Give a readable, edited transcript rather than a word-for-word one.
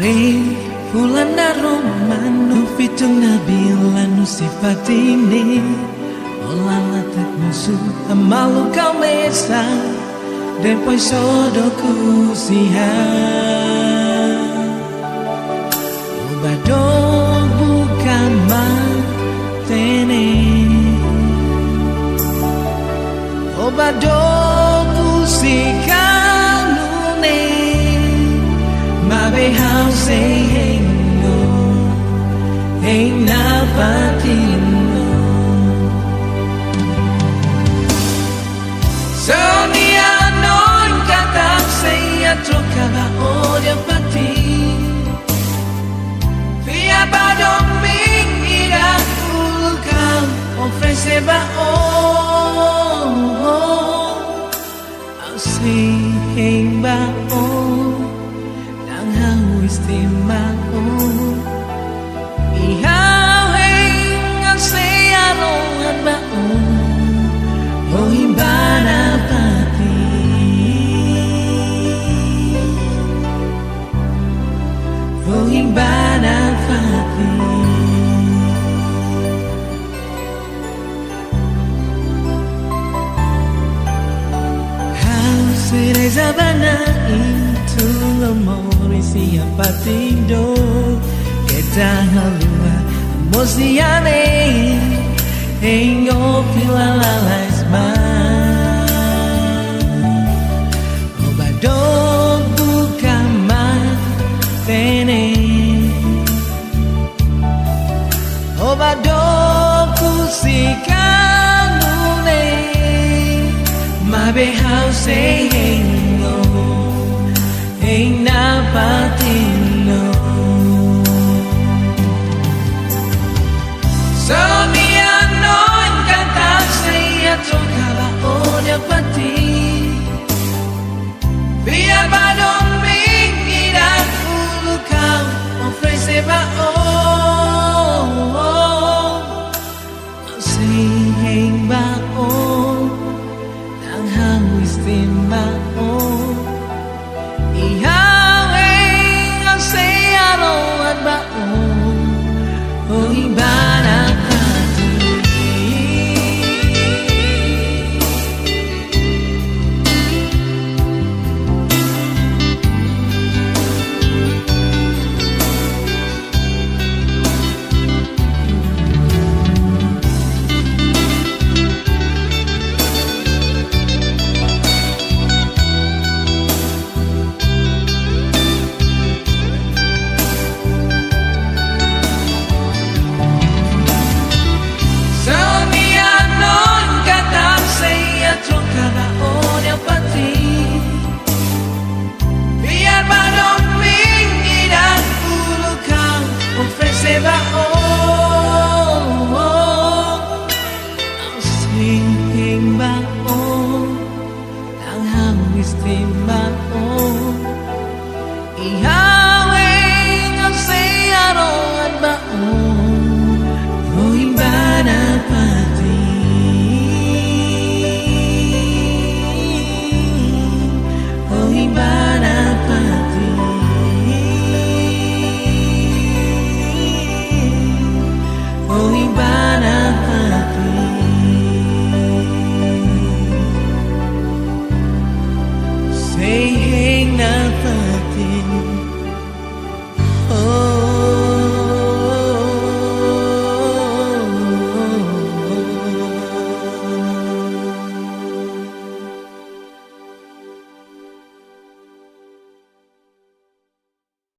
Rain, bulan na roman, no fitong nabilan no sifat ini. Olalatak musuh, amalu kau mesa, depois sodoku sihan. Obadog bukan matene, obadog usikanune. Mabe how say hey no, hey napatino. So ni anon katak say atrokaba odia pati. Via badong ming ira ulukam ofrece ba I'll say hey ba Istimao Ihaw ang sayarong at baon O iba na pati O iba na pati How será sabana itulong mo siapa tindo kita halua mosiane engo pilalais ma obadog bukan matene obadog kusikanune mabe house engo ain't napatino. So mi anon cantar say tocaba odia pati. Via badong ming ira ulukam ofrece ba sing ba nang hangis timba say hey na